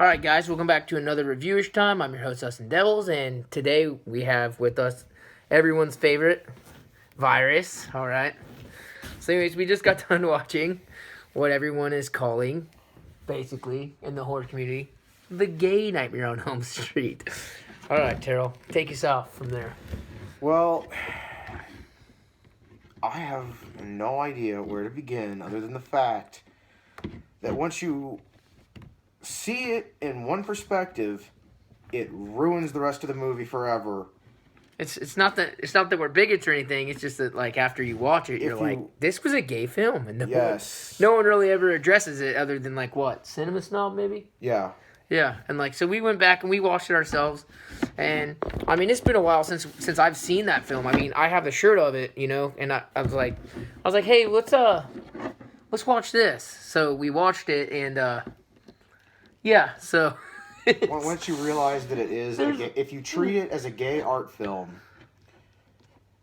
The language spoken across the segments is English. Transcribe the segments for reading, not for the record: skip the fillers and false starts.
Alright guys, welcome back to another reviewish time. I'm your host, Dustin Devils, and today we have with us everyone's favorite virus. Alright. So anyways, we just got done watching what everyone is calling, basically, in the horror community, the gay Nightmare on Elm Street. Alright, Terrell, take us off from there. Well, I have no idea where to begin other than the fact that once you see it in one perspective, it ruins the rest of the movie forever. It's not that we're bigots or anything. It's just that like after you watch it, you're like, this was a gay film, and no one really ever addresses it other than like what, Cinema Snob maybe. Yeah. Yeah, and like so we went back and we watched it ourselves, and I mean it's been a while since I've seen that film. I mean I have the shirt of it, you know, and I was like, hey, let's watch this. So we watched it, and yeah, so. Once you realize that it is, if you treat it as a gay art film,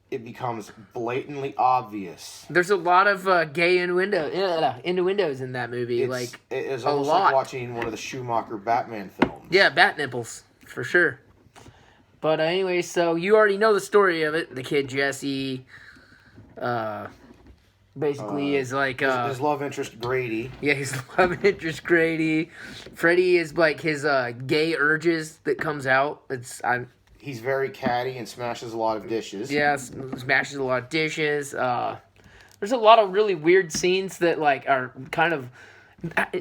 it becomes blatantly obvious. There's a lot of gay innuendos in that movie. It is almost like watching one of the Schumacher Batman films. Yeah, bat nipples, for sure. But anyway, so you already know the story of it. The kid Jesse, basically is like his love interest Grady. Yeah, his love interest Grady. Freddy is like his gay urges that comes out. He's very catty and smashes a lot of dishes. Yeah, smashes a lot of dishes. There's a lot of really weird scenes that like are kind of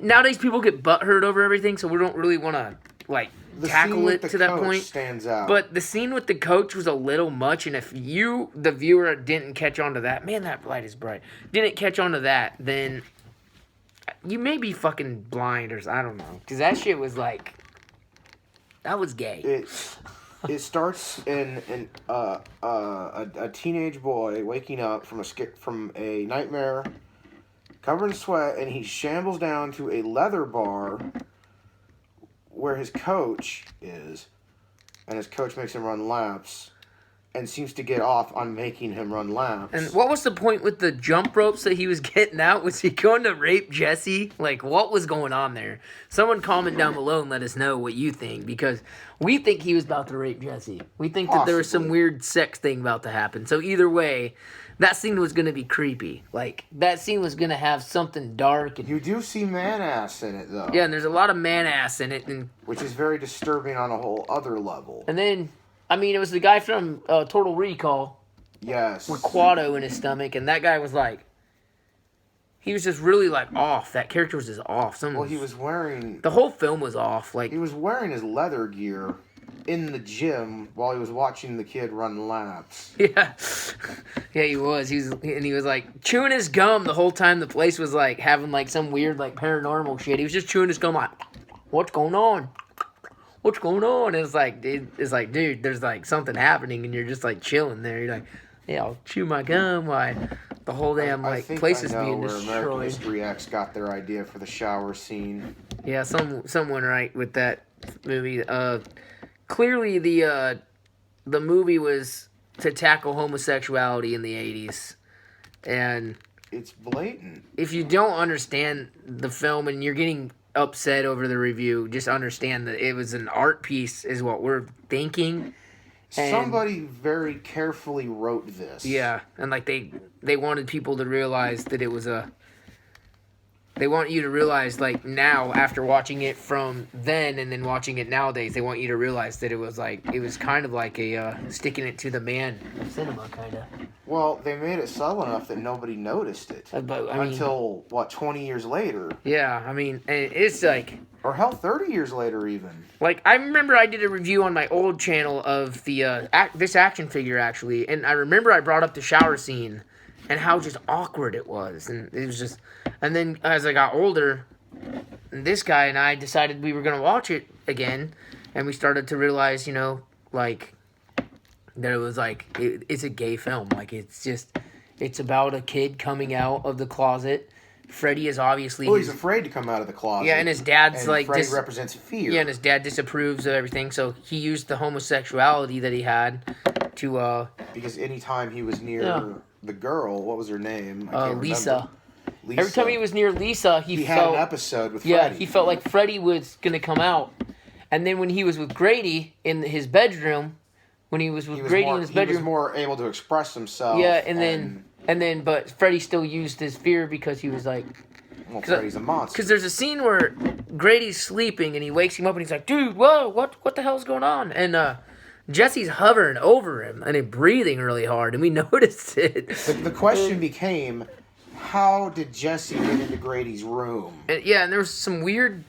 nowadays people get butthurt over everything, so we don't really want to like tackle it to that point. Stands out. But the scene with the coach was a little much, and if you, the viewer, didn't catch on to that, man, that light is bright. Didn't catch on to that, then you may be fucking blind, or I don't know, because that shit was like, that was gay. It starts in a teenage boy waking up from a nightmare, covered in sweat, and he shambles down to a leather bar where his coach is, and his coach makes him run laps, and seems to get off on making him run laps. And what was the point with the jump ropes that he was getting out? Was he going to rape Jesse? Like, what was going on there? Someone comment down below and let us know what you think, because we think he was about to rape Jesse. We think that there was some weird sex thing about to happen. So either way, that scene was going to be creepy. Like, that scene was going to have something dark. And you do see man-ass in it, though. Yeah, and there's a lot of man-ass in it. Which is very disturbing on a whole other level. And then, I mean, it was the guy from Total Recall. Yes. With Quado in his stomach, and that guy was like, he was just really like off. That character was just off. He was wearing... The whole film was off. Like, he was wearing his leather gear in the gym while he was watching the kid run laps. Yeah. Yeah, he was. He was like chewing his gum the whole time the place was like having like some weird like paranormal shit. He was just chewing his gum like, what's going on? What's going on? And it's like, dude, there's like something happening, and you're just like chilling there. You're like, yeah, I'll chew my gum. Why? The whole damn like place is being destroyed. American History X got their idea for the shower scene. Yeah, someone right with that movie. Clearly the movie was to tackle homosexuality in the 80s, and it's blatant. If you don't understand the film and you're getting upset over the review, just understand that it was an art piece is what we're thinking. And somebody very carefully wrote this. Yeah, and like they wanted people to realize that it was they want you to realize, like, now, after watching it from then and then watching it nowadays, they want you to realize that it was kind of like a sticking it to the man cinema, kind of. Well, they made it subtle enough that nobody noticed it. Until, 20 years later? Yeah, I mean, it's like... Or hell, 30 years later, even. Like, I remember I did a review on my old channel of the this action figure, actually, and I remember I brought up the shower scene and how just awkward it was, and it was just... And then, as I got older, this guy and I decided we were going to watch it again, and we started to realize, you know, like, that it was, like, it's a gay film. Like, it's about a kid coming out of the closet. Freddy is obviously... Well, he's afraid to come out of the closet. Yeah, and his dad's, like... Freddy represents fear. Yeah, and his dad disapproves of everything, so he used the homosexuality that he had to, Because anytime he was near the girl, what was her name? I can't Lisa. remember. Lisa. Every time he was near Lisa, he had felt an episode with yeah, Freddy. he felt like Freddy was gonna come out. And then when he was with Grady in his bedroom, when he was with Grady in his bedroom, he was more able to express himself. yeah, and then but Freddy still used his fear because he was like, well, Freddy's a monster. because there's a scene where Grady's sleeping and he wakes him up and he's like, dude, whoa, what the hell's going on? And Jesse's hovering over him and breathing really hard, and we noticed it. The question became, how did Jesse get into Grady's room? And, yeah, and there was some weird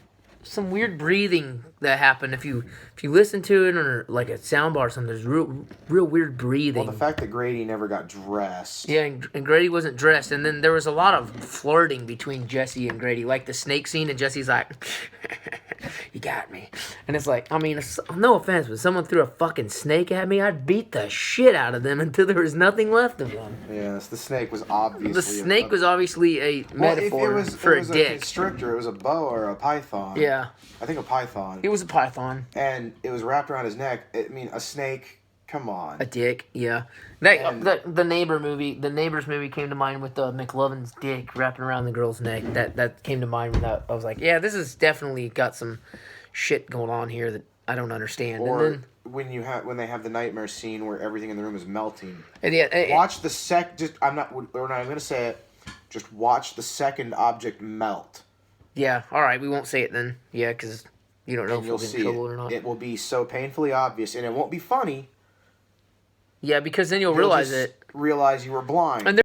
breathing that happened. If you listen to it or like a soundbar or something, there's real weird breathing. Well, the fact that Grady never got dressed. Yeah, and Grady wasn't dressed, and then there was a lot of flirting between Jesse and Grady, like the snake scene, and Jesse's like, "You got me," and it's like, I mean, no offense, but someone threw a fucking snake at me, I'd beat the shit out of them until there was nothing left of them. Yes, the snake was obviously. The snake was obviously a metaphor for a dick. A constrictor. It was a boa or a python. Yeah, I think a python. it was a python. And it was wrapped around his neck. I mean, a snake. Come on. A dick, yeah. The Neighbors movie came to mind with McLovin's dick wrapping around the girl's neck. That came to mind when I was like, yeah, this has definitely got some shit going on here that I don't understand. Or and then, when they have the nightmare scene where everything in the room is melting. And yeah, watch the we're not even gonna say it. Just watch the second object melt. Yeah, all right, we won't say it then. Yeah, because you don't know if we'll get in trouble or not. It will be so painfully obvious, and it won't be funny. Yeah, because then you'll Realize you were blind. And